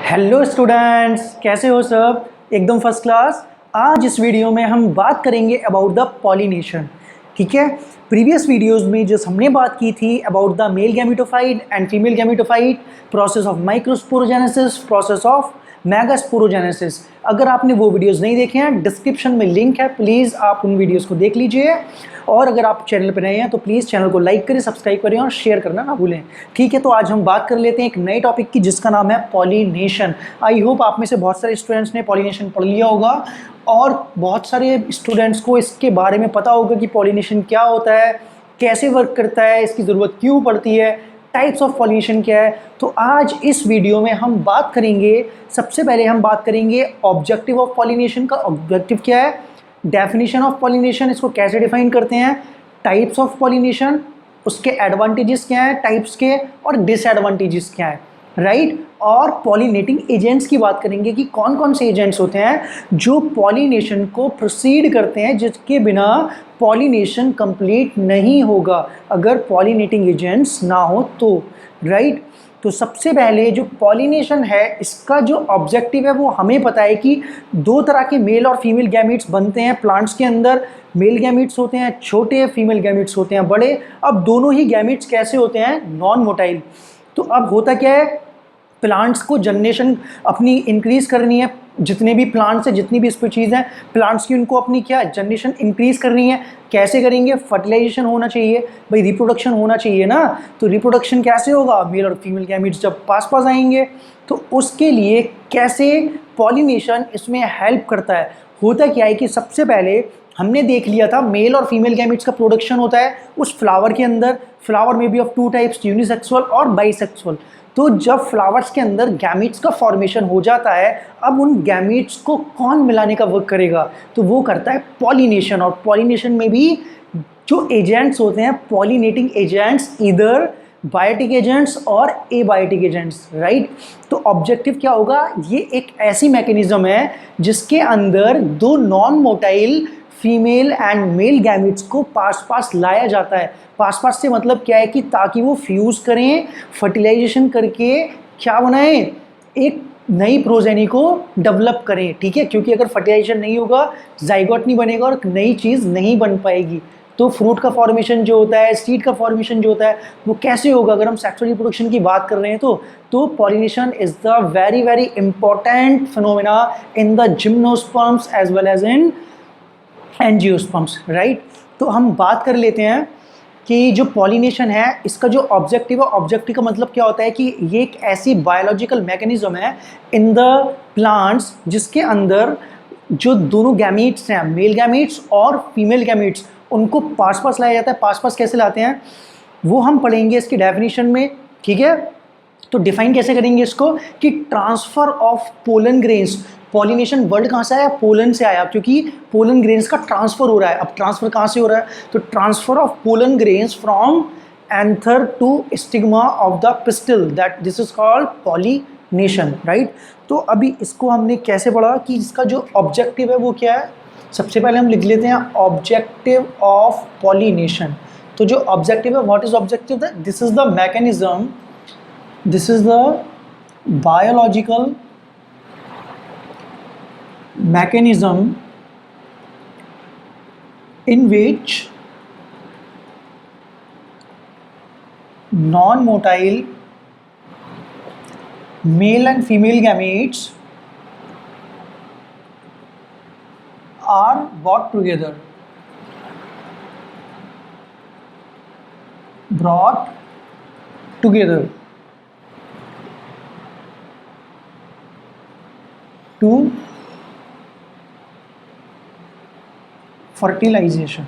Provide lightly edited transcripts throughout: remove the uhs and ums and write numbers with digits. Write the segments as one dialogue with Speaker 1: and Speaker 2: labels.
Speaker 1: Hello students, कैसे हो सब? एकदम फर्स्ट क्लास। आज इस वीडियो में हम बात करेंगे अबाउट द पॉलिनेशन। ठीक है, प्रीवियस वीडियोस में जो हमने बात की थी about the male gametophyte and female gametophyte, process of microsporogenesis, process of megasporogenesis. अगर आपने वो वीडियोस नहीं देखे हैं, डिस्क्रिप्शन में लिंक है, प्लीज़ आप उन वीडियोस को देख लीजिए। और अगर आप चैनल पर नए हैं तो प्लीज़ चैनल को लाइक करें, सब्सक्राइब करें और शेयर करना ना भूलें। ठीक है, तो आज हम बात कर लेते हैं एक नए टॉपिक की जिसका नाम है पॉलिनेशन। आई होप आप में से बहुत सारे स्टूडेंट्स ने पॉलिनेशन पढ़ लिया होगा और बहुत सारे स्टूडेंट्स को इसके बारे में पता होगा कि पॉलिनेशन क्या होता है, कैसे वर्क करता है, इसकी ज़रूरत क्यों पड़ती है, टाइप्स ऑफ पॉलिनेशन क्या है। तो आज इस वीडियो में हम बात करेंगे, सबसे पहले हम बात करेंगे ऑब्जेक्टिव ऑफ पॉलिनेशन का। ऑब्जेक्टिव क्या है, डेफिनेशन ऑफ पॉलिनेशन, इसको कैसे डिफाइन करते हैं, टाइप्स ऑफ पॉलिनेशन, उसके एडवांटेजेस क्या हैं टाइप्स के और डिसएडवांटेजेस क्या है, राइट। और पॉलिनेटिंग एजेंट्स की बात करेंगे कि कौन कौन से एजेंट्स होते हैं जो पॉलिनेशन को प्रोसीड करते हैं, जिसके बिना पॉलिनेशन कंप्लीट नहीं होगा अगर पॉलिनेटिंग एजेंट्स ना हो तो, राइट। तो सबसे पहले जो पॉलिनेशन है, इसका जो ऑब्जेक्टिव है वो हमें पता है कि दो तरह के मेल और फीमेल गैमीट्स बनते हैं प्लांट्स के अंदर। मेल गैमीट्स होते हैं छोटे, फीमेल गैमीट्स होते हैं बड़े। अब दोनों ही गैमीट्स कैसे होते हैं, नॉन मोटाइल। तो अब होता क्या है, प्लांट्स को जनरेशन अपनी इंक्रीज करनी है, जितने भी प्लांट्स हैं, जितनी भी स्पीशीज़ हैं प्लांट्स की, उनको अपनी क्या जनरेशन इंक्रीज करनी है। कैसे करेंगे, फर्टिलाइजेशन होना चाहिए भाई, रिप्रोडक्शन होना चाहिए ना। तो रिप्रोडक्शन कैसे होगा, मेल और फीमेल गैमीट्स जब पास पास आएंगे। तो उसके लिए कैसे पॉलिनेशन इसमें हेल्प करता है। होता क्या है कि सबसे पहले हमने देख लिया था मेल और फीमेल गैमीट्स का प्रोडक्शन होता है उस फ्लावर के अंदर। फ्लावर में भी ऑफ टू टाइप्स, यूनिसेक्सुअल और बाइसेक्सुअल। तो जब फ्लावर्स के अंदर गैमीट्स का फॉर्मेशन हो जाता है, अब उन गैमीट्स को कौन मिलाने का वर्क करेगा, तो वो करता है पॉलिनेशन। और पॉलिनेशन में भी जो एजेंट्स होते हैं, पॉलिनेटिंग एजेंट्स, इधर बायोटिक एजेंट्स और एबायोटिक एजेंट्स, राइट। तो ऑब्जेक्टिव क्या होगा, ये एक ऐसी मैकेनिज्म है जिसके अंदर दो non motile female and male gametes को पास पास लाया जाता है। पास पास से मतलब क्या है कि ताकि वो फ्यूज करें, फर्टिलाइजेशन करके क्या बनाएं, एक नई प्रोजेनी को डेवलप करें। ठीक है, क्योंकि अगर फर्टिलाइजेशन नहीं होगा, जाइगोट नहीं बनेगा और नई चीज़ नहीं बन पाएगी। तो फ्रूट का फॉर्मेशन जो होता है, सीड का फॉर्मेशन जो होता है, वो कैसे होगा अगर हम सेक्सुअल रिप्रोडक्शन की बात कर रहे हैं। तो pollination is the very very important phenomena in the gymnosperms as well as in angiosperms, right. तो हम बात कर लेते हैं कि जो पॉलिनेशन है, इसका जो ऑब्जेक्टिव है, ऑब्जेक्टिव का मतलब क्या होता है कि ये एक ऐसी बायोलॉजिकल मैकेनिज्म है इन द प्लांट्स जिसके अंदर जो दोनों गैमीट्स हैं, मेल गैमीट्स और फीमेल गैमीट्स, उनको पास पास लाया जाता है। पास पास कैसे लाते हैं वो हम पढ़ेंगे इसकी डेफिनेशन में, ठीक है। तो डिफाइन कैसे करेंगे इसको कि transfer of pollen grains. Pollination word कहाँ से आया, पोलन से आया, क्योंकि पोलन ग्रेन्स का ट्रांसफर हो रहा है। अब ट्रांसफर कहाँ से हो रहा है, तो transfer of pollen grains from anther to stigma of the pistil, that this is called pollination, right. तो अभी इसको हमने कैसे पढ़ा कि इसका जो ऑब्जेक्टिव है वो क्या है। सबसे पहले हम लिख लेते हैं ऑब्जेक्टिव ऑफ पॉलिनेशन। तो जो ऑब्जेक्टिव है, what is objective, this is the mechanism, this is the biological mechanism in which non-motile male and female gametes are brought together to fertilization.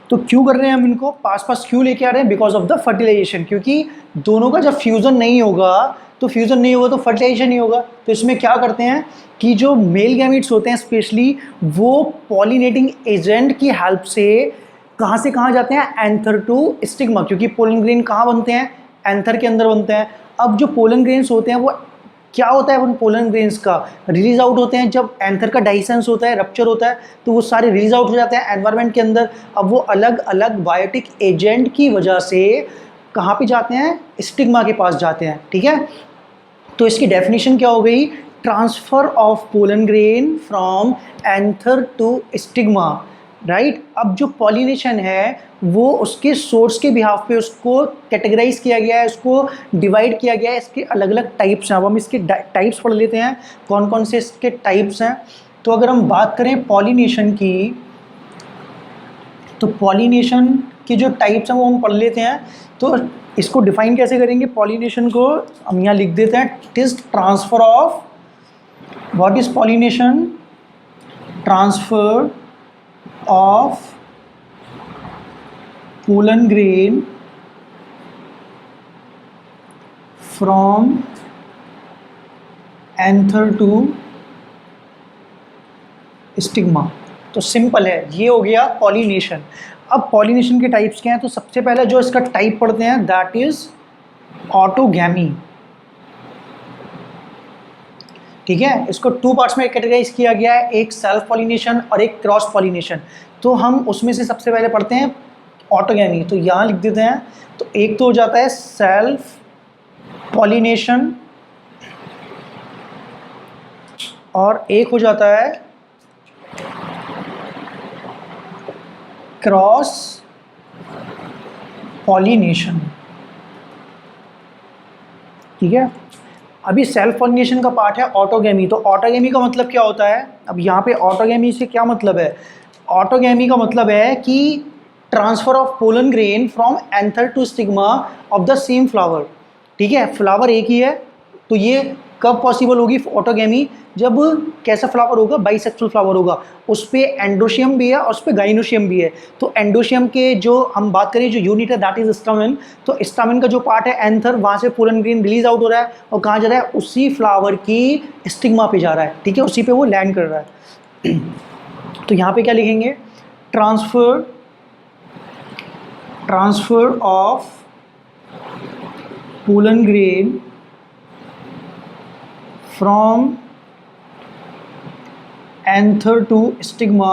Speaker 1: तो क्यों कर रहे हैं हम इनको पास पास, क्यों लेके आ रहे हैं, बिकॉज ऑफ द फर्टिलाइजेशन। क्योंकि दोनों का जब फ्यूजन नहीं होगा तो फर्टिलाइजेशन नहीं होगा। तो इसमें क्या करते हैं कि जो मेल गैमीट्स होते हैं स्पेशली, वो पॉलिनेटिंग एजेंट की हेल्प से कहाँ से कहाँ जाते हैं, एंथर टू स्टिग्मा। क्योंकि पोलन ग्रेन कहाँ बनते हैं, एंथर के अंदर बनते हैं। अब जो पोलन ग्रेन्स होते हैं वो क्या होता है, उन पोलन ग्रेन्स का रिलीज आउट होते हैं जब एंथर का डाइसेंस होता है, रप्चर होता है, तो वो सारे रिलीज आउट हो जाते हैं एनवायरनमेंट के अंदर। अब वो अलग अलग बायोटिक एजेंट की वजह से कहाँ पे जाते हैं, स्टिग्मा के पास जाते हैं, ठीक है। तो इसकी डेफिनेशन क्या हो गई, transfer of pollen grain from anther to stigma, right. अब जो पॉलिनेशन है वो उसके सोर्स के बिहाफ पे उसको कैटेगराइज किया गया है, उसको डिवाइड किया गया है, इसके अलग अलग टाइप्स हैं। अब हम इसके टाइप्स पढ़ लेते हैं, कौन कौन से इसके टाइप्स हैं। तो अगर हम बात करें पॉलिनेशन की, तो पॉलिनेशन की जो टाइप्स हैं वो हम पढ़ लेते हैं। तो इसको डिफाइन कैसे करेंगे, पॉलिनेशन को हम यहाँ लिख देते हैं, it is transfer of, what is pollination, transfer of pollen grain from anther to stigma. तो सिंपल है, ये हो गया पॉलिनेशन। अब पॉलिनेशन के टाइप्स क्या हैं, तो सबसे पहले जो इसका टाइप पढ़ते हैं दैट इज ऑटोगैमी, ठीक है। इसको टू पार्ट्स में कैटेगराइज किया गया है, एक सेल्फ पॉलिनेशन और एक क्रॉस पॉलिनेशन। तो हम उसमें से सबसे पहले पढ़ते हैं ऑटोगैमी, तो यहाँ लिख देते हैं। तो एक तो हो जाता है सेल्फ पॉलिनेशन और एक हो जाता है क्रॉस पॉलिनेशन, ठीक है। अभी सेल्फ पॉलिनेशन का पार्ट है ऑटोगैमी। तो ऑटोगैमी का मतलब क्या होता है, अब यहाँ पे ऑटोगैमी से क्या मतलब है, ऑटोगैमी का मतलब है कि transfer of pollen grain from anther to stigma of the same flower, ठीक है। फ्लावर एक ही है, तो ये कब पॉसिबल होगी ऑटोगैमी, जब कैसा फ्लावर होगा, बाइसेक्सुअल फ्लावर होगा, उस पर एंडोशियम भी है और उस पर गाइनोशियम भी है। तो एंडोशियम के जो हम बात करें जो यूनिट है दैट इज स्टामेन, तो स्टामेन का जो पार्ट है एंथर, वहाँ से पोलन ग्रेन रिलीज आउट हो रहा है और कहाँ जा रहा है, उसी फ्लावर की स्टिग्मा पे जा रहा है, ठीक है, उसी पे वो लैंड कर रहा है। तो यहाँ पे क्या लिखेंगे, transfer of pollen grain from anther to stigma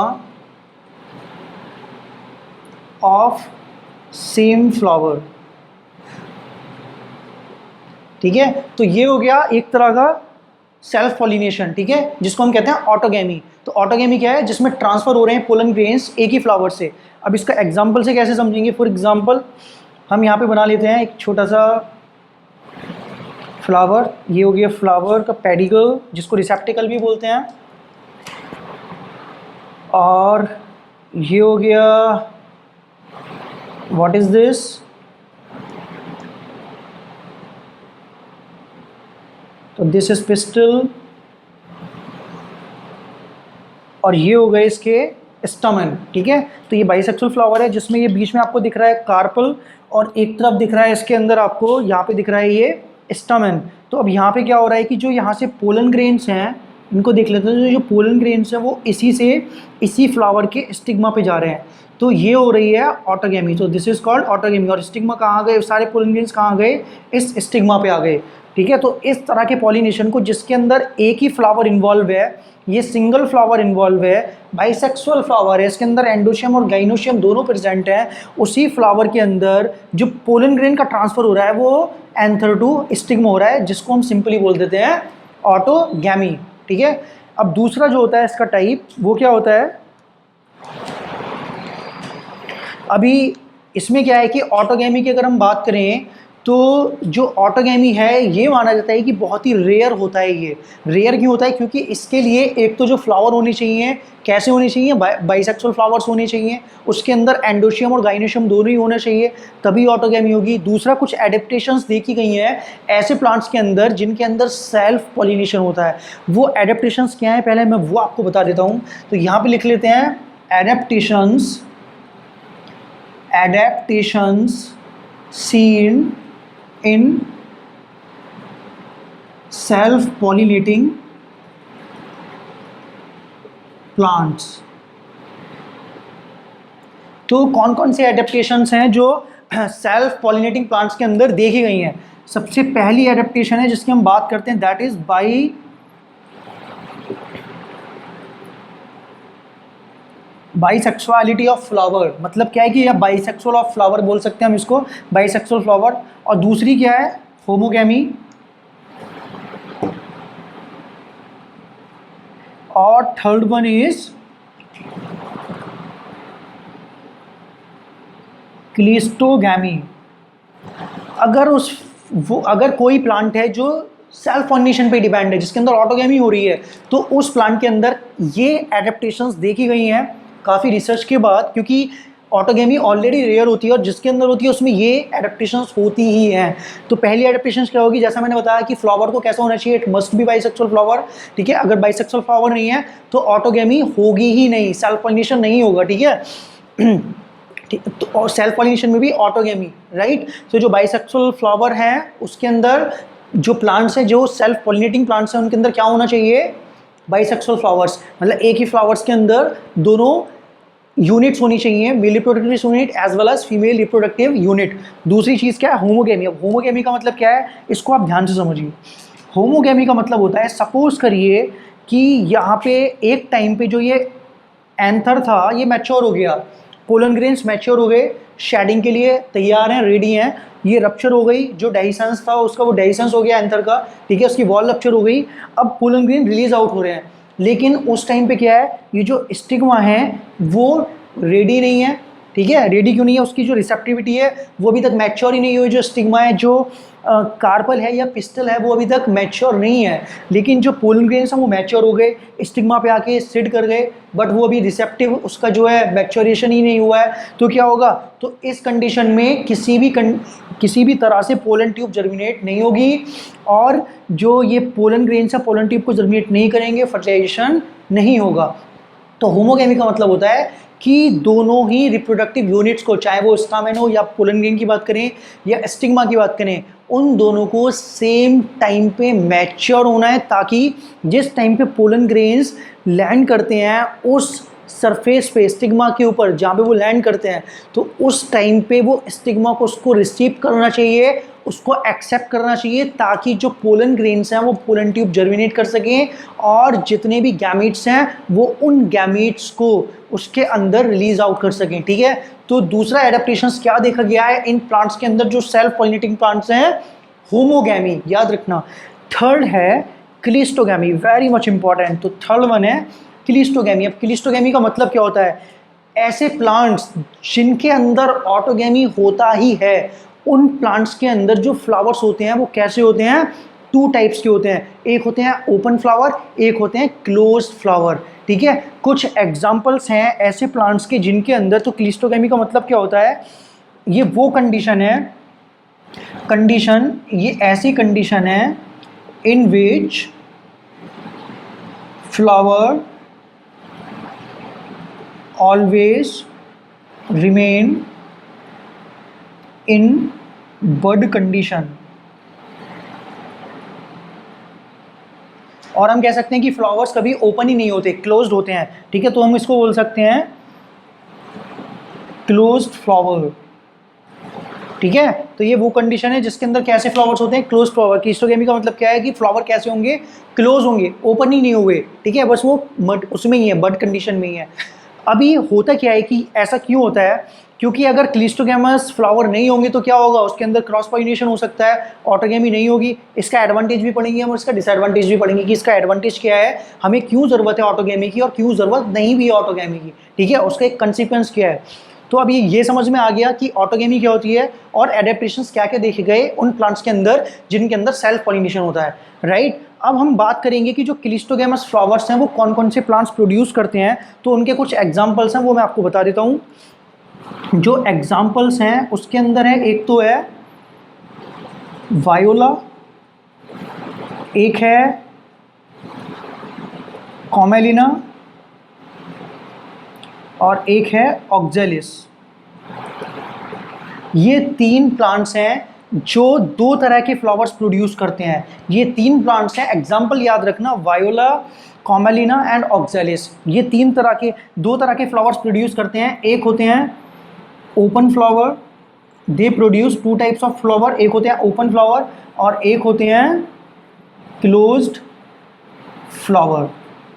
Speaker 1: of same flower, ठीक है। तो ये हो गया एक तरह का सेल्फ पॉलिनेशन, ठीक है, जिसको हम कहते हैं ऑटोगैमी। तो ऑटोगैमी क्या है, जिसमें ट्रांसफर हो रहे हैं पोलन ग्रेन्स एक ही फ्लावर से। अब इसका एग्जांपल से कैसे समझेंगे, फॉर एग्जांपल हम यहाँ पे बना लेते हैं एक छोटा सा फ्लावर, ये हो गया फ्लावर का पेडिकल, जिसको रिसेप्टिकल भी बोलते हैं, और ये हो गया व्हाट इज दिस, तो दिस इज पिस्टल, और ये हो गए इसके स्टमन, ठीक है। तो ये बाइसेक्सुअल फ्लावर है जिसमें ये बीच में आपको दिख रहा है कार्पल और एक तरफ दिख रहा है इसके अंदर आपको यहाँ पे दिख रहा है ये स्टमन। तो अब यहाँ पे क्या हो रहा है कि जो यहाँ से पोलन ग्रेन्स हैं इनको देख लेते हैं, जो पोलन ग्रेन्स हैं वो इसी फ्लावर के स्टिग्मा पे जा रहे हैं। तो ये हो रही है ऑटोगैमी, तो दिस इज कॉल्ड ऑटोगैमी। और स्टिग्मा कहाँ गए, सारे पोलन ग्रेन्स कहाँ गए, इस स्टिग्मा पे आ गए, ठीक है। तो इस तरह के पॉलिनेशन को जिसके अंदर एक ही फ्लावर इन्वॉल्व है, ये सिंगल फ्लावर इन्वॉल्व है, बाइसेक्सुअल फ्लावर है, इसके अंदर एंडोशियम और गाइनोशियम दोनों प्रेजेंट हैं, उसी फ्लावर के अंदर जो पोलन ग्रेन का ट्रांसफर हो रहा है वो एंथर टू स्टिग्मा हो रहा है, जिसको हम सिंपली बोल देते हैं ऑटोगैमी, ठीक है। अब दूसरा जो होता है इसका टाइप वो क्या होता है, अभी इसमें क्या है कि ऑटोगैमी की अगर हम बात करें तो जो ऑटोगैमी है ये माना जाता है कि बहुत ही रेयर होता है। ये रेयर क्यों होता है, क्योंकि इसके लिए एक तो जो फ्लावर होने चाहिए कैसे होने चाहिए, बाइसेक्सुअल फ्लावर्स होने चाहिए, उसके अंदर एंडोशियम और गाइनोशियम दोनों ही होना चाहिए, तभी ऑटोगैमी होगी। दूसरा, कुछ एडेप्टेशंस देखी गई हैं ऐसे प्लांट्स के अंदर जिनके अंदर सेल्फ पॉलिनेशन होता है। वो एडेप्टेशंस क्या है पहले मैं वो आपको बता देता हूँ। तो यहाँ पे लिख लेते हैं adaptations seen in self-pollinating plants। तो कौन कौन से एडेप्टेशंस हैं जो सेल्फ पॉलिनेटिंग प्लांट्स के अंदर देखी गई हैं। सबसे पहली एडेप्टेशन है जिसकी हम बात करते हैं that is bisexuality of flower. मतलब क्या है कि या बाइसेक्सुअल ऑफ फ्लावर बोल सकते हैं हम इसको, बाइसेक्सुअल फ्लावर। और दूसरी क्या है, होमोगैमी। और थर्ड वन इज क्लिस्टोगैमी। अगर कोई प्लांट है जो सेल्फ पॉलिनेशन पे डिपेंड है, जिसके अंदर ऑटोगैमी हो रही है, तो उस प्लांट के अंदर ये एडेप्टेशंस देखी गई हैं काफ़ी रिसर्च के बाद, क्योंकि ऑटोगैमी ऑलरेडी रेयर होती है और जिसके अंदर होती है उसमें ये एडेप्टेशंस होती ही हैं। तो पहली एडेप्टेशंस क्या होगी, जैसा मैंने बताया कि फ्लावर को कैसा होना चाहिए, it must be bisexual flower, ठीक है। अगर बाइसेक्सुअल फ्लावर नहीं है तो ऑटोगैमी होगी ही नहीं, सेल्फ पॉलिनेशन नहीं होगा, ठीक है। तो और सेल्फ पॉलिनेशन में भी ऑटोगैमी, राइट। तो जो बाइसेक्सुअल फ्लावर है उसके अंदर जो प्लांट्स हैं, जो सेल्फ पॉलिनेटिंग प्लांट्स हैं, उनके अंदर क्या होना चाहिए, बाइसेक्सुअल फ्लावर्स, मतलब एक ही फ्लावर्स के अंदर दोनों यूनिट्स होनी चाहिए, male reproductive unit as well as female reproductive unit. दूसरी चीज़ क्या है, होमोगैमी। अब होमोगैमी का मतलब क्या है, इसको आप ध्यान से समझिए। होमोगैमी का मतलब होता है, सपोज करिए कि यहाँ पे एक टाइम पे जो ये एंथर था ये मैच्योर हो गया, पोलन ग्रेन्स मैच्योर हो गए, शेडिंग के लिए तैयार हैं, रेडी हैं। ये रप्चर हो गई, जो डेहिसेंस था उसका वो डेहिसेंस हो गया एंथर का, ठीक है, उसकी वॉल रप्चर हो गई। अब पोलन ग्रेन रिलीज आउट हो रहे हैं, लेकिन उस टाइम पे क्या है, ये जो स्टिग्मा है वो रेडी नहीं है, ठीक है। रेडी क्यों नहीं है, उसकी जो रिसेप्टिविटी है वो अभी तक मैच्योर ही नहीं हुई। जो स्टिग्मा है, जो कार्पल है या पिस्टल है, वो अभी तक मैच्योर नहीं है। लेकिन जो पोलन ग्रेन्स हैं वो मैच्योर हो गए, स्टिग्मा पे आके सिड कर गए, बट वो अभी रिसेप्टिव उसका जो है मैच्योरेशन ही नहीं हुआ है। तो क्या होगा, तो इस कंडीशन में किसी भी तरह से पोलन ट्यूब जर्मिनेट नहीं होगी, और जो ये पोलन ग्रेन्स है पोलन ट्यूब को जर्मिनेट नहीं करेंगे, फर्टिलाइजेशन नहीं होगा। तो होमोगैमी का मतलब होता है कि दोनों ही रिप्रोडक्टिव यूनिट्स को, चाहे वो स्टामेन हो या पोलन ग्रेन की बात करें या स्टिग्मा की बात करें, उन दोनों को सेम टाइम पे मैच्योर होना है, ताकि जिस टाइम पे पोलन ग्रेन्स लैंड करते हैं उस सरफेस पे स्टिग्मा के ऊपर जहाँ पे वो लैंड करते हैं, तो उस टाइम पे वो स्टिग्मा को उसको रिसीव करना चाहिए, उसको एक्सेप्ट करना चाहिए, ताकि जो पोलन ग्रेन्स हैं वो पोलन ट्यूब जर्मिनेट कर सकें और जितने भी गैमीट्स हैं वो उन गैमीट्स को उसके अंदर रिलीज आउट कर सकें, ठीक है। तो दूसरा एडेप्टेशंस क्या देखा गया है इन प्लांट्स के अंदर, जो सेल्फ पॉलिनेटिंग प्लांट्स हैं, होमोगैमी, याद रखना। थर्ड है क्लिस्टोगैमी, वेरी मच इंपॉर्टेंट। तो थर्ड वन है क्लिस्टोगैमी। अब क्लिस्टोगैमी का मतलब क्या होता है, ऐसे प्लांट्स जिनके अंदर ऑटोगैमी होता ही है, उन प्लांट्स के अंदर जो फ्लावर्स होते हैं वो कैसे होते हैं, टू टाइप्स के होते हैं। एक होते हैं ओपन फ्लावर, एक होते हैं क्लोज्ड फ्लावर, ठीक है। कुछ एग्जांपल्स हैं ऐसे प्लांट्स के जिनके अंदर, तो क्लिस्टोगैमी का मतलब क्या होता है, ये वो कंडीशन है, ये ऐसी कंडीशन है in which flower always remain in bud condition। और हम कह सकते हैं कि फ्लावर्स कभी ओपन ही नहीं होते, क्लोज्ड होते हैं, ठीक है। तो हम इसको बोल सकते हैं क्लोज्ड फ्लावर, ठीक है। तो ये वो कंडीशन है जिसके अंदर कैसे फ्लावर्स होते हैं, क्लोज्ड फ्लावर। क्लिस्टोगैमी का मतलब क्या है कि फ्लावर कैसे होंगे, क्लोज होंगे, ओपन ही नहीं हुए, ठीक है, बस वो उसमें ही है, बड कंडीशन में ही है। अभी होता क्या है कि ऐसा क्यों होता है, क्योंकि अगर क्लिस्टोगैमस फ्लावर नहीं होंगे तो क्या होगा, उसके अंदर क्रॉस पॉलिनेशन हो सकता है, ऑटोगैमी नहीं होगी। इसका एडवांटेज भी पढ़ेंगे हम और इसका डिसएडवांटेज भी पढ़ेंगे कि इसका एडवांटेज क्या है, हमें क्यों ज़रूरत है ऑटोगैमी की और क्यों ज़रूरत नहीं भी है ऑटोगैमी की, ठीक है, उसका एक कंसिक्वेंस क्या है। तो अभी ये समझ में आ गया कि ऑटोगैमी क्या होती है और एडेप्टेशंस क्या क्या देखे गए उन प्लांट्स के अंदर जिनके अंदर सेल्फ पॉलिनेशन होता है, राइट। अब हम बात करेंगे कि जो क्लिस्टोगैमस फ्लावर्स हैं वो कौन कौन से प्लांट्स प्रोड्यूस करते हैं, तो उनके कुछ एग्जांपल्स हैं, वो मैं आपको बता देता हूँ। जो एग्जांपल्स हैं उसके अंदर है, एक तो है वायोला, एक है कॉमेलिना और एक है ऑक्जेलिस। ये तीन प्लांट्स हैं जो दो तरह के फ्लावर्स प्रोड्यूस करते हैं। ये तीन प्लांट्स हैं, एग्जाम्पल याद रखना, वायोला, कॉमेलिना एंड ऑक्जेलिस। ये दो तरह के फ्लावर्स प्रोड्यूस करते हैं। एक होते हैं open flower, they produce two types of flower, एक होते हैं ओपन फ्लावर और एक होते हैं क्लोज्ड फ्लावर,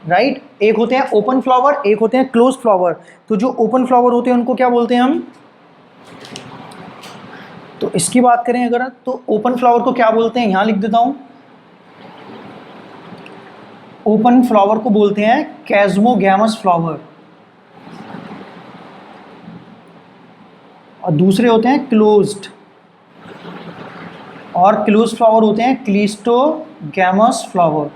Speaker 1: राइट। एक होते हैं ओपन फ्लावर, एक होते हैं क्लोज फ्लावर। तो जो ओपन फ्लावर होते हैं उनको क्या बोलते हैं हम, तो इसकी बात करें अगर, तो ओपन फ्लावर को क्या बोलते हैं, यहां लिख देता हूं, ओपन फ्लावर को बोलते हैं कैस्मोगैमस फ्लावर, और दूसरे होते हैं क्लोज्ड, और क्लोज्ड फ्लावर होते हैं क्लिस्टोगैमस फ्लावर,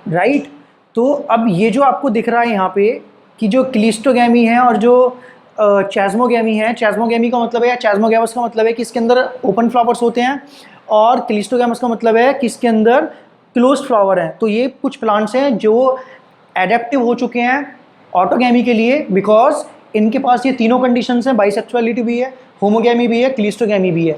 Speaker 1: राइट। तो अब ये जो आपको दिख रहा है यहाँ पे कि जो क्लिस्टोगैमी है और जो चैस्मोगैमी है, चैस्मोगैमी का मतलब है या चैस्मोगैमस का मतलब है कि इसके अंदर ओपन फ्लावर्स होते हैं, और क्लिस्टोगैमस का मतलब है कि इसके अंदर क्लोज्ड फ्लावर हैं। तो ये कुछ प्लांट्स हैं जो एडेप्टिव हो चुके हैं ऑटोगैमी के लिए, बिकॉज इनके पास ये तीनों कंडीशंस हैं, बाइसेक्सुअलिटी भी है, होमोगैमी भी है, क्लिस्टोगैमी भी है,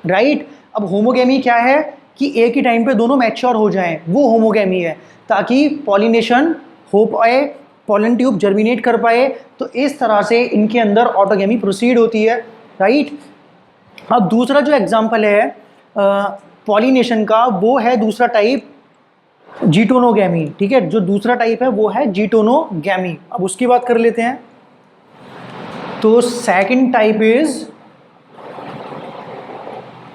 Speaker 1: राइट। अब होमोगैमी क्या है कि एक ही टाइम पे दोनों मैच्योर हो जाएं, वो होमोगैमी है, ताकि पॉलिनेशन हो पाए, पॉलन ट्यूब जर्मिनेट कर पाए। तो इस तरह से इनके अंदर ऑटोगैमी प्रोसीड होती है, राइट। अब दूसरा जो एग्जांपल है पॉलिनेशन का, वो है दूसरा टाइप जीटोनोगैमी, ठीक है। जो दूसरा टाइप है वो है जीटोनोगैमी। अब उसकी बात कर लेते हैं। तो सेकंड टाइप इज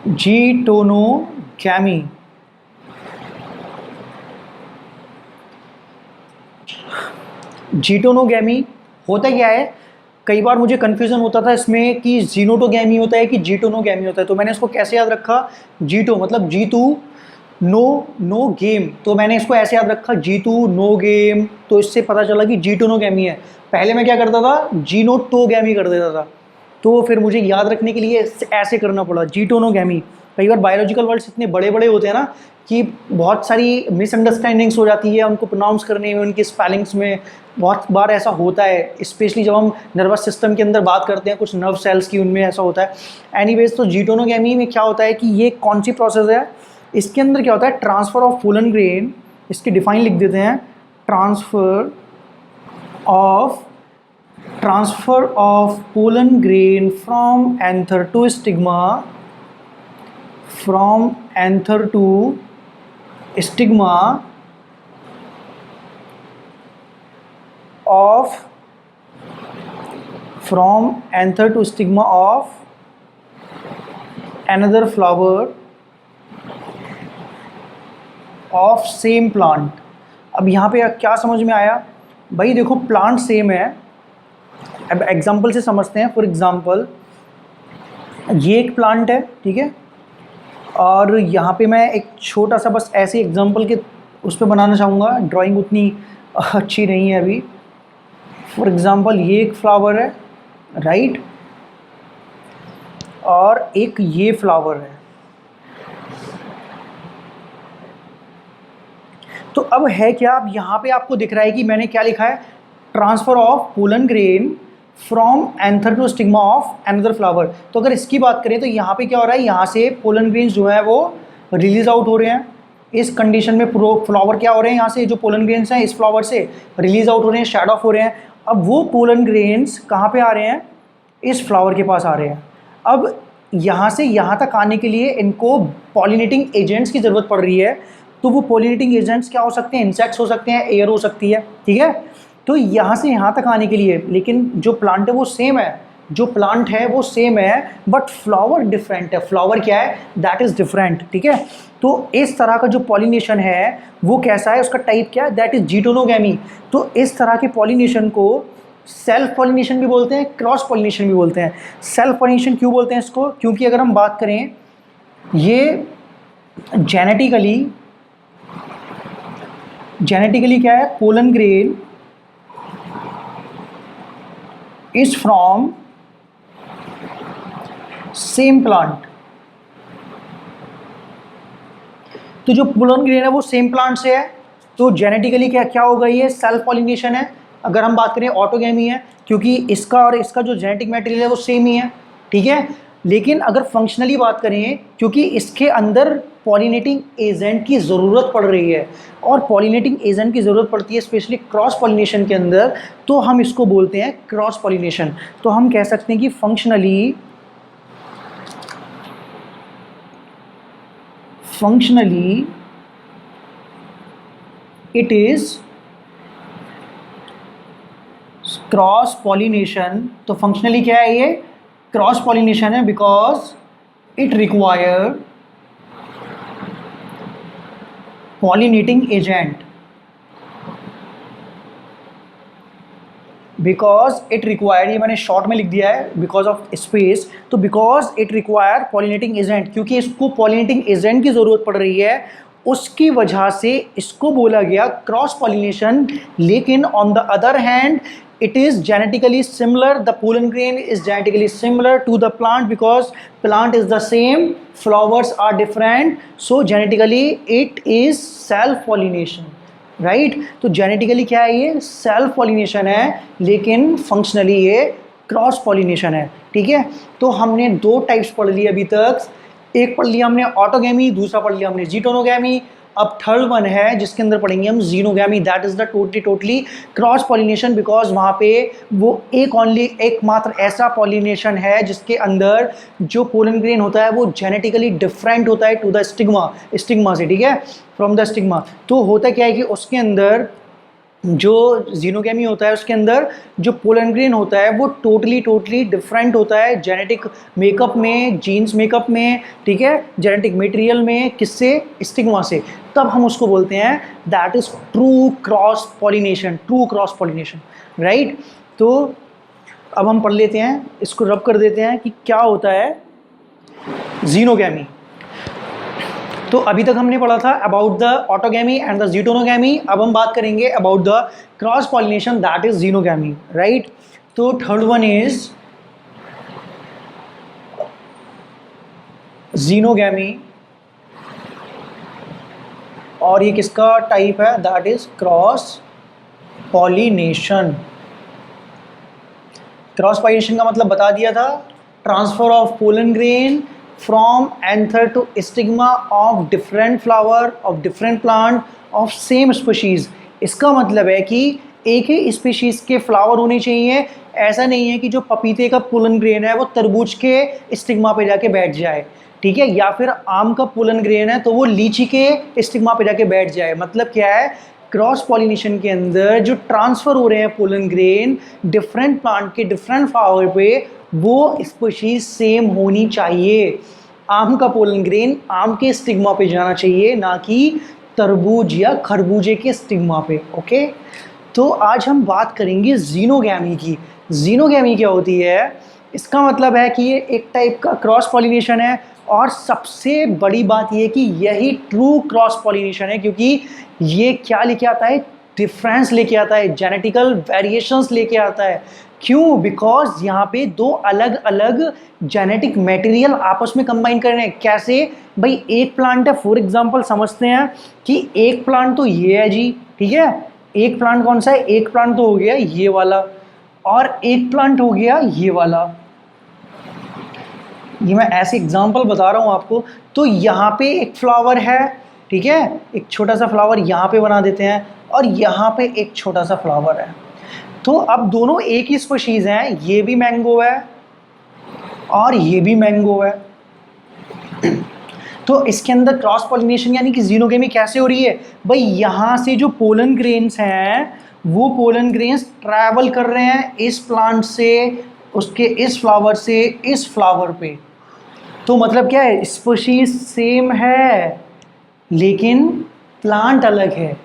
Speaker 1: जीटोनोगैमी। जीटोनोगैमी होता क्या है, कई बार मुझे कन्फ्यूजन होता था इसमें कि जीनोटोगैमी होता है कि जीटोनोगैमी होता है। तो मैंने इसको कैसे याद रखा, जीटो मतलब जीतू, नो गेम, तो मैंने इसको ऐसे याद रखा जीतू नो गेम, तो इससे पता चला कि जीटोनोगैमी है। पहले मैं क्या करता था, जीनोटोगैमी कर देता था, तो फिर मुझे याद रखने के लिए ऐसे करना पड़ा जीटोनोगैमी। कई बार बायोलॉजिकल वर्ड्स इतने बड़े बड़े होते हैं ना कि बहुत सारी मिसअंडरस्टैंडिंग्स हो जाती है उनको प्रोनाउंस करने में, उनकी स्पेलिंग्स में। बहुत बार ऐसा होता है, स्पेशली जब हम नर्वस सिस्टम के अंदर बात करते हैं, कुछ नर्व सेल्स की, उनमें ऐसा होता है। एनीवेज, तो जीटोनोगैमी में क्या होता है कि ये कौन सी प्रोसेस है, इसके अंदर क्या होता है, ट्रांसफ़र ऑफ पोलन ग्रेन, इसकी डिफाइन लिख देते हैं, transfer of pollen grain from anther to stigma, from anther to stigma of another flower of same plant। अब यहाँ पे क्या समझ में आया भाई, देखो प्लांट सेम है। अब एग्जांपल से समझते हैं। फॉर एग्जांपल ये एक प्लांट है, ठीक है, और यहाँ पे मैं एक छोटा सा बस ऐसे एग्जांपल के उस पर बनाना चाहूँगा, ड्राइंग उतनी अच्छी नहीं है अभी। फॉर एग्जांपल ये एक फ्लावर है, राइट, और एक ये फ्लावर है। तो अब है क्या, अब यहाँ पे आपको दिख रहा है कि मैंने क्या लिखा है, transfer of pollen grain from anther to stigma of another flower. तो अगर इसकी बात करें तो यहाँ पे क्या हो रहा है, यहाँ से पोलन ग्रेन्स जो है वो रिलीज आउट हो रहे हैं। इस कंडीशन में फ्लावर क्या हो रहे हैं, यहाँ से जो पोलन ग्रेन्स हैं इस फ्लावर से रिलीज आउट हो रहे हैं, शेड ऑफ हो रहे हैं। अब वो पोलन ग्रेन्स कहाँ पे आ रहे हैं, इस फ्लावर के पास आ रहे हैं। अब यहाँ से यहाँ तक आने के लिए इनको पॉलिनेटिंग एजेंट्स की ज़रूरत पड़ रही है। तो वो पॉलिनेटिंग एजेंट्स क्या हो सकते हैं, इंसेक्ट्स हो सकते हैं, एयर हो सकती है, ठीक है। तो यहाँ से यहाँ तक आने के लिए, लेकिन जो प्लांट है वो सेम है, जो प्लांट है वो सेम है, बट फ्लावर डिफरेंट है। फ्लावर क्या है, दैट इज़ डिफरेंट, ठीक है। तो इस तरह का जो पॉलिनेशन है वो कैसा है, उसका टाइप क्या है, दैट इज़ जीटोनोगैमी। तो इस तरह के पॉलिनेशन को सेल्फ पॉलिनेशन भी बोलते हैं, क्रॉस पॉलिनेशन भी बोलते हैं। सेल्फ पॉलिनेशन क्यों बोलते हैं इसको, क्योंकि अगर हम बात करें ये जेनेटिकली क्या है, pollen grain is from same plant. तो जो पोलन ग्रेन है वो सेम प्लांट से है, तो जेनेटिकली क्या होगा, ये सेल्फ पॉलिनेशन है। अगर हम बात करें ऑटोगैमी है, क्योंकि इसका और इसका जो जेनेटिक मटेरियल है वो सेम ही है, ठीक है। लेकिन अगर फंक्शनली बात करें, क्योंकि इसके अंदर पॉलिनेटिंग एजेंट की ज़रूरत पड़ रही है, और पॉलिनेटिंग एजेंट की ज़रूरत पड़ती है स्पेशली क्रॉस पॉलिनेशन के अंदर, तो हम इसको बोलते हैं क्रॉस पॉलिनेशन। तो हम कह सकते हैं कि functionally it is cross pollination. तो फंक्शनली क्या है, ये क्रॉस पॉलिनेशन है, because it require pollinating agent, because it require, ये मैंने शॉर्ट में लिख दिया है बिकॉज ऑफ स्पेस, तो because it require pollinating agent, क्योंकि इसको पॉलिनेटिंग एजेंट की ज़रूरत पड़ रही है, उसकी वजह से इसको बोला गया क्रॉस पॉलिनेशन। लेकिन on the other hand it is genetically similar, the pollen grain is genetically similar to the plant because plant is the same, flowers are different, so genetically it is self pollination, right. तो genetically क्या है, ये self pollination है, लेकिन functionally ये cross pollination है, ठीक है। तो हमने दो टाइप्स पढ़ लिए अभी तक, एक पढ़ लिया हमने ऑटोगैमी, दूसरा पढ़ लिया हमने जीटोनोगैमी। अब थर्ड वन है जिसके अंदर पढ़ेंगे हम xenogamy, that is the totally cross pollination, because वहाँ पे वो एकमात्र ऐसा पॉलिनेशन है जिसके अंदर जो पोलन ग्रेन होता है वो जेनेटिकली डिफरेंट होता है टू द स्टिग्मा से, ठीक है, फ्रॉम द स्टिग्मा। तो होता क्या है कि उसके अंदर जो जीनोगैमी होता है उसके अंदर जो पोलन ग्रेन होता है वो टोटली डिफरेंट होता है जेनेटिक मेकअप में, जीन्स मेकअप में, ठीक है, जेनेटिक मटेरियल में, किससे, स्टिग्मा से। तब हम उसको बोलते हैं that is true cross pollination, right. तो अब हम पढ़ लेते हैं, इसको रब कर देते हैं कि क्या होता है जीनोगैमी। तो अभी तक हमने पढ़ा था about the autogamy and the geitonogamy, अब हम बात करेंगे about the cross pollination, that is xenogamy, right. तो थर्ड वन इज जीनोगैमी, और ये किसका टाइप है, that is cross pollination. Cross pollination का मतलब बता दिया था, transfer of pollen grain from anther to stigma of different flower of different plant of same species। इसका मतलब है कि एक ही स्पीशीज़ के फ्लावर होने चाहिए, ऐसा नहीं है कि जो पपीते का पोलन ग्रेन है वो तरबूज के स्टिग्मा पे जाके बैठ जाए, ठीक है, या फिर आम का पोलन ग्रेन है तो वो लीची के स्टिग्मा पे जाके बैठ जाए। मतलब क्या है, क्रॉस पॉलिनेशन के अंदर जो ट्रांसफ़र हो रहे हैं पोलन ग्रेन डिफरेंट प्लांट के डिफरेंट फ्लावर पे, वो स्पीशीज सेम होनी चाहिए। आम का पोलन ग्रेन आम के स्टिग्मा पे जाना चाहिए, ना कि तरबूज या खरबूजे के स्टिग्मा पे, ओके। तो आज हम बात करेंगे जीनोगैमी की। जीनोगैमी क्या होती है, इसका मतलब है कि ये एक टाइप का क्रॉस पॉलिनेशन है, और सबसे बड़ी बात ये कि यही ट्रू क्रॉस पॉलिनेशन है, क्योंकि ये क्या लेके आता है, डिफरेंस लेके आता है, जेनेटिकल वेरिएशंस लेके आता है। क्यों, बिकॉज यहाँ पे दो अलग अलग जेनेटिक मटेरियल आपस में कंबाइन कर रहे हैं। कैसे भाई, एक प्लांट है, फॉर एग्जांपल समझते हैं कि एक प्लांट तो ये है जी, ठीक है, एक प्लांट कौन सा है, एक प्लांट तो हो गया ये वाला, और एक प्लांट हो गया ये वाला। ये मैं ऐसे एग्जांपल बता रहा हूँ आपको। तो यहाँ पे एक फ्लावर है, ठीक है, एक छोटा सा फ्लावर यहाँ पे बना देते हैं, और यहाँ पे एक छोटा सा फ्लावर है। तो अब दोनों एक ही स्पीशीज हैं, ये भी मैंगो है और ये भी मैंगो है। तो इसके अंदर क्रॉस पॉलिनेशन यानी कि जीनोगेमी कैसे हो रही है भाई, यहाँ से जो पोलन ग्रेन्स हैं वो पोलन ग्रेन्स ट्रैवल कर रहे हैं इस प्लांट से उसके इस फ्लावर से इस फ्लावर पे। तो मतलब क्या है, स्पीशीज सेम है लेकिन प्लांट अलग है,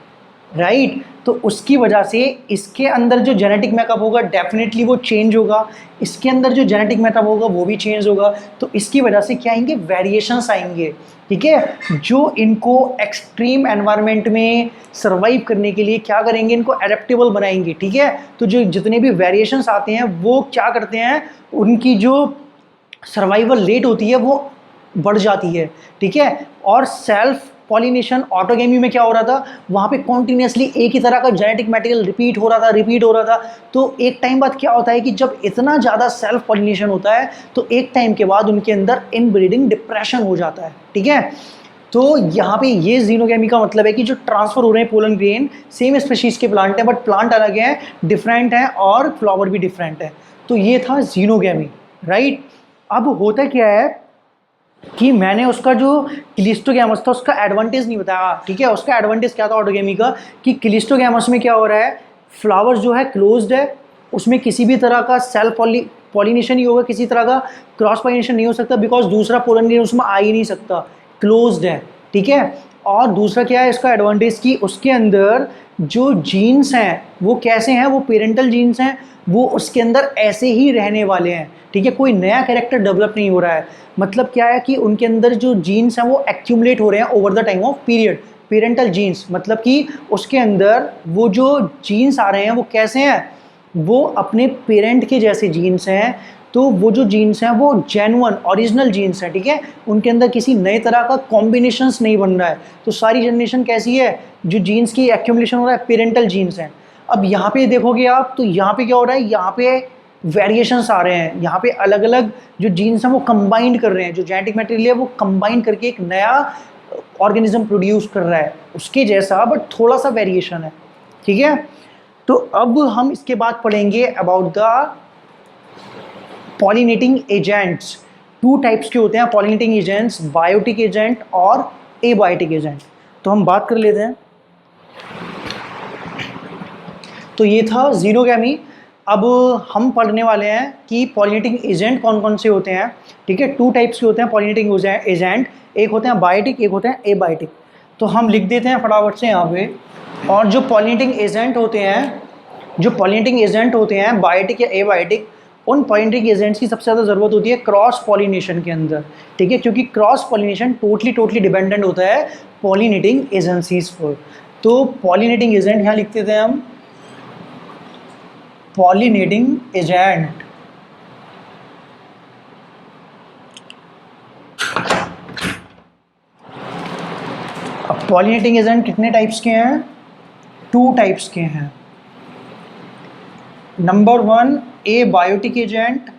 Speaker 1: राइट। तो उसकी वजह से इसके अंदर जो जेनेटिक मेकअप होगा डेफिनेटली वो चेंज होगा, इसके अंदर जो जेनेटिक मेकअप होगा वो भी चेंज होगा। तो इसकी वजह से क्या आएंगे, वेरिएशंस आएंगे, ठीक है, जो इनको एक्सट्रीम एनवायरनमेंट में सर्वाइव करने के लिए क्या करेंगे, इनको एडेप्टेबल बनाएंगे, ठीक है। तो जो जितने भी वेरिएशंस आते हैं वो क्या करते हैं, उनकी जो सर्वाइवल रेट होती है वो बढ़ जाती है, ठीक है। और सेल्फ पॉलिनेशन ऑटोगेमी में क्या हो रहा था, वहाँ पे कॉन्टिन्यूसली एक ही तरह का जेनेटिक मटेरियल रिपीट हो रहा था। तो एक टाइम बाद क्या होता है कि जब इतना ज़्यादा सेल्फ पॉलिनेशन होता है तो एक टाइम के बाद उनके अंदर इनब्रीडिंग डिप्रेशन हो जाता है, ठीक है। तो यहाँ पे ये जीनोगेमी का मतलब है कि जो ट्रांसफर हो रहे हैं पोलन ग्रेन सेम स्पीशीज़ के प्लांट हैं बट प्लांट अलग हैं, डिफरेंट हैं और फ्लावर भी डिफरेंट है। तो ये था जीनोगेमी, राइट। अब होता क्या है कि मैंने उसका जो क्लिस्टोगैमस था उसका एडवांटेज नहीं बताया, ठीक है। उसका एडवांटेज क्या था ऑटोगेमी का, कि क्लिस्टोगैमस में क्या हो रहा है, फ्लावर जो है क्लोज्ड है, उसमें किसी भी तरह का सेल्फ पॉलिनेशन नहीं होगा, किसी तरह का क्रॉस पॉलिनेशन नहीं हो सकता, बिकॉज दूसरा पोलन ग्रेन उसमें आ ही नहीं सकता, क्लोज्ड है, ठीक है। और दूसरा क्या है इसका एडवांटेज कि उसके अंदर जो जीन्स हैं वो कैसे हैं, वो पेरेंटल जीन्स हैं, वो उसके अंदर ऐसे ही रहने वाले हैं, ठीक है। कोई नया कैरेक्टर डेवलप नहीं हो रहा है। मतलब क्या है कि उनके अंदर जो जीन्स हैं वो एक्यूमुलेट हो रहे हैं over the time of period. Parental genes मतलब कि उसके अंदर वो जो जीन्स आ रहे हैं वो कैसे हैं, वो अपने पेरेंट के जैसे जीन्स हैं। तो वो जो जीन्स हैं वो जेन्युइन ओरिजिनल जीन्स हैं, ठीक है। उनके अंदर किसी नए तरह का कॉम्बिनेशंस नहीं बन रहा है। तो सारी जनरेशन कैसी है, जो जीन्स की एक्यूमुलेशन हो रहा है पेरेंटल जीन्स हैं। अब यहाँ पे देखोगे आप तो यहाँ पे क्या हो रहा है, यहाँ पे वेरिएशंस आ रहे हैं, यहाँ पे अलग अलग जो जीन्स हैं वो कंबाइंड कर रहे हैं, जो जेनेटिक मटेरियल है वो कंबाइन करके एक नया ऑर्गेनिज्म प्रोड्यूस कर रहा है उसके जैसा, बट थोड़ा सा वेरिएशन है, ठीक है। तो अब हम इसके बाद पढ़ेंगे about the pollinating agents. Two types के होते हैं पॉलिनेटिंग एजेंट्स, बायोटिक एजेंट और एबायोटिक एजेंट। तो हम बात कर लेते हैं। तो ये था जीनोगैमी। अब हम पढ़ने वाले हैं कि पॉलिनेटिंग एजेंट कौन कौन से होते हैं, ठीक है। टू टाइप्स के होते हैं पॉलिनेटिंग एजेंट, एक होते हैं बायोटिक, एक होते हैं एबायोटिक। तो हम लिख देते हैं फटाफट से यहाँ पे। और जो पॉलिनेटिंग एजेंट होते हैं, जो पॉलिनेटिंग एजेंट होते हैं बायोटिक या एबायोटिक, उन पॉलिनेटिंग एजेंट्स की सबसे ज़्यादा ज़रूरत होती है क्रॉस पॉलिनेशन के अंदर, ठीक है। क्योंकि क्रॉस पॉलिनेशन टोटली डिपेंडेंट होता है पॉलिनेटिंग एजेंसीज पर। तो पॉलिनेटिंग एजेंट यहाँ लिख देते हैं हम, पॉलिनेटिंग एजेंट। अब पॉलिनेटिंग एजेंट कितने टाइप्स के हैं, टू टाइप्स के हैं। Number one abiotic agent.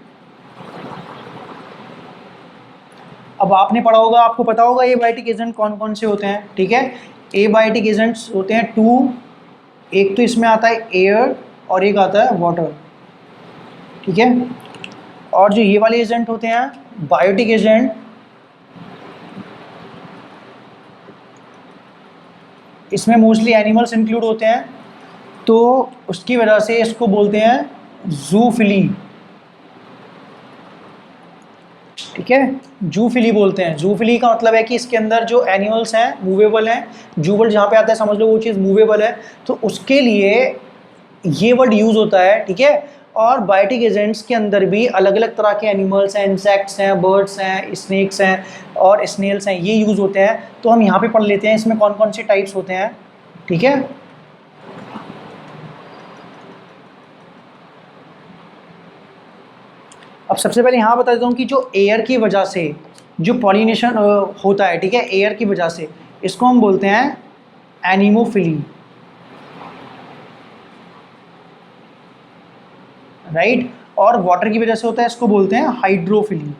Speaker 1: अब आपने पढ़ा होगा, आपको पता होगा एबायोटिक एजेंट कौन कौन से होते हैं, ठीक है। एबायोटिक एजेंट्स होते हैं टू, एक तो इसमें आता है एयर और एक आता है वाटर, ठीक है। और जो ये वाले एजेंट होते हैं बायोटिक एजेंट, इसमें मोस्टली एनिमल्स इंक्लूड होते हैं, तो उसकी वजह से इसको बोलते हैं जूफिली, ठीक है। जूफिली बोलते हैं। जूफिली का मतलब है कि इसके अंदर जो एनिमल्स हैं मूवेबल हैं, जूवल जहाँ पे आता है समझ लो वो चीज़ मूवेबल है, तो उसके लिए ये वर्ड यूज़ होता है, ठीक है। और बायोटिक एजेंट्स के अंदर भी अलग अलग तरह के एनिमल्स हैं, इंसेक्ट्स हैं, बर्ड्स हैं, स्नेक्स हैं और स्नेल्स हैं, ये यूज़ होते हैं। तो हम यहाँ पे पढ़ लेते हैं इसमें कौन कौन से टाइप्स होते हैं, ठीक है। अब सबसे पहले यहाँ बता देता हूँ कि जो एयर की वजह से जो पॉलिनेशन होता है, ठीक है, एयर की वजह से, इसको हम बोलते हैं एनिमोफिली, राइट। और वाटर की वजह से होता है, इसको बोलते हैं हाइड्रोफिली।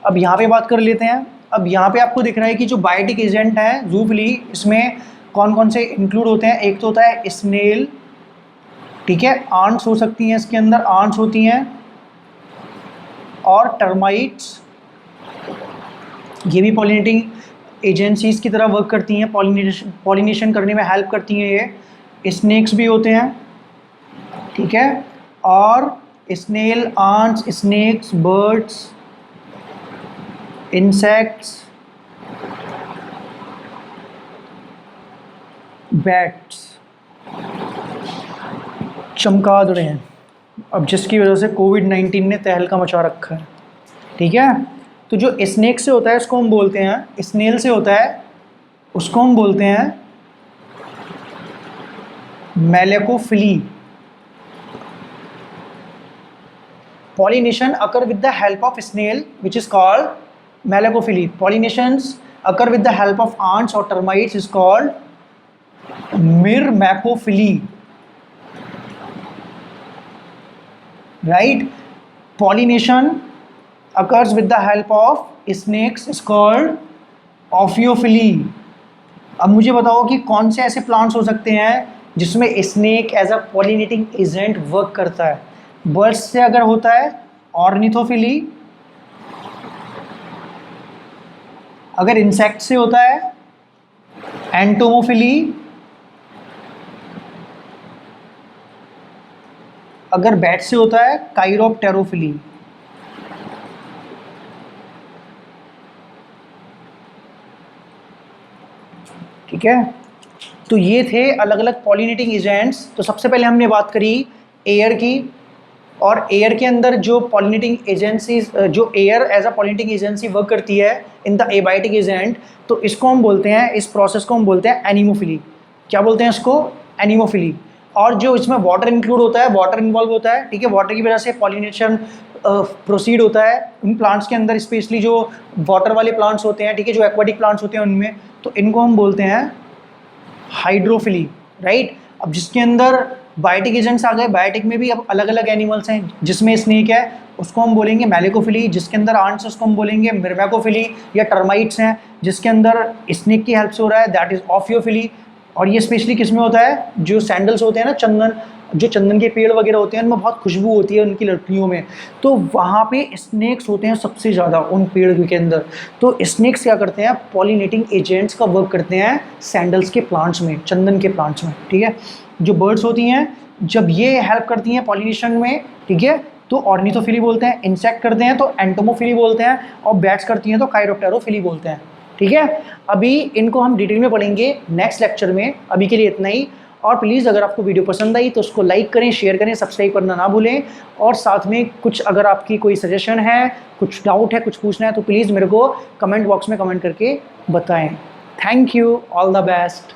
Speaker 1: अब यहाँ पे बात कर लेते हैं। अब यहाँ पे आपको दिख रहा है कि जो बायोटिक एजेंट है जूफिली, इसमें कौन कौन से इंक्लूड होते हैं। एक तो होता है स्नेल, ठीक है, आंट्स हो सकती हैं इसके अंदर, आंट्स होती हैं, और टर्माइट्स, ये भी पॉलिनेटिंग एजेंसीज की तरह वर्क करती हैं, पॉलिनेशन करने में हेल्प करती हैं। ये स्नेक्स भी होते हैं, ठीक है। और snail, ants, snakes, birds, insects, bats चमका रहे हैं अब, जिसकी वजह से कोविड-19 ने तहलका मचा रखा है, ठीक है। तो जो स्नेक से होता है उसको हम बोलते हैं, स्नेल से होता है उसको हम बोलते हैं malacophily. Pollination occur with the help of snail, which is called melacophily. Pollinations occur with the help of ants or termites is called myrmecophily. Right? Pollination occurs with the help of snakes is called ophiophily. अब मुझे बताओ कि कौन से ऐसे plants हो सकते हैं जिसमें snake as a pollinating agent work करता है। बर्ड्स से अगर होता है ऑर्निथोफिली, अगर इंसेक्ट से होता है एंटोमोफिली, अगर बैट से होता है काइरोप्टेरोफिली। ठीक है। तो ये थे अलग अलग पॉलिनेटिंग एजेंट्स। तो सबसे पहले हमने बात करी एयर की, और एयर के अंदर जो पॉलिनेटिंग एजेंसीज, जो air as a pollinating agency work करती है इन द एबायोटिक एजेंट, तो इसको हम बोलते हैं, इस प्रोसेस को हम बोलते हैं एनीमोफिली। क्या बोलते हैं इसको? एनीमोफिली। और जो इसमें वाटर इंक्लूड होता है, वाटर इन्वॉल्व होता है, ठीक है, वाटर की वजह से पॉलिनेशन प्रोसीड होता है उन प्लांट्स के अंदर, स्पेशली जो वाटर वाले प्लांट्स होते हैं, ठीक है, जो एक्वाटिक प्लांट्स होते हैं उनमें, तो इनको हम बोलते हैं हाइड्रोफिली, राइट। अब जिसके अंदर बायोटिक एजेंट्स आ गए, बायोटिक में भी अब अलग अलग एनिमल्स हैं, जिसमें स्नेक है उसको हम बोलेंगे मैलेकोफिली, जिसके अंदर आंट्स है उसको हम बोलेंगे मिर्मेकोफिली, या टर्माइट्स हैं जिसके अंदर स्नेक की हेल्प से हो रहा है, दैट इज ऑफियोफिली। और ये स्पेशली किस में होता है? जो सैंडल्स होते हैं ना, चंदन, जो चंदन के पेड़ वगैरह होते हैं उनमें बहुत खुशबू होती है उनकी लड़कियों में, तो वहाँ पे स्नेक्स होते हैं सबसे ज़्यादा उन पेड़ के अंदर। तो स्नेक्स क्या करते हैं? पॉलिनेटिंग एजेंट्स का वर्क करते हैं सैंडल्स के प्लांट्स में, चंदन के प्लांट्स में, ठीक है। जो बर्ड्स होती हैं जब ये हेल्प करती हैं पॉलिनेशन में, ठीक है, तो ऑर्निथोफिली बोलते हैं। इंसेक्ट करते हैं तो एंटोमोफिली बोलते हैं, और बैट्स करती हैं तो काइरोप्टेरोफिली बोलते हैं, ठीक है। अभी इनको हम डिटेल में पढ़ेंगे नेक्स्ट लेक्चर में, अभी के लिए इतना ही। और प्लीज़ अगर आपको वीडियो पसंद आई तो उसको लाइक करें, शेयर करें, सब्सक्राइब करना ना भूलें। और साथ में कुछ अगर आपकी कोई सजेशन है, कुछ डाउट है, कुछ पूछना है, तो प्लीज़ मेरे को कमेंट बॉक्स में कमेंट करके बताएं। Thank you, all the best.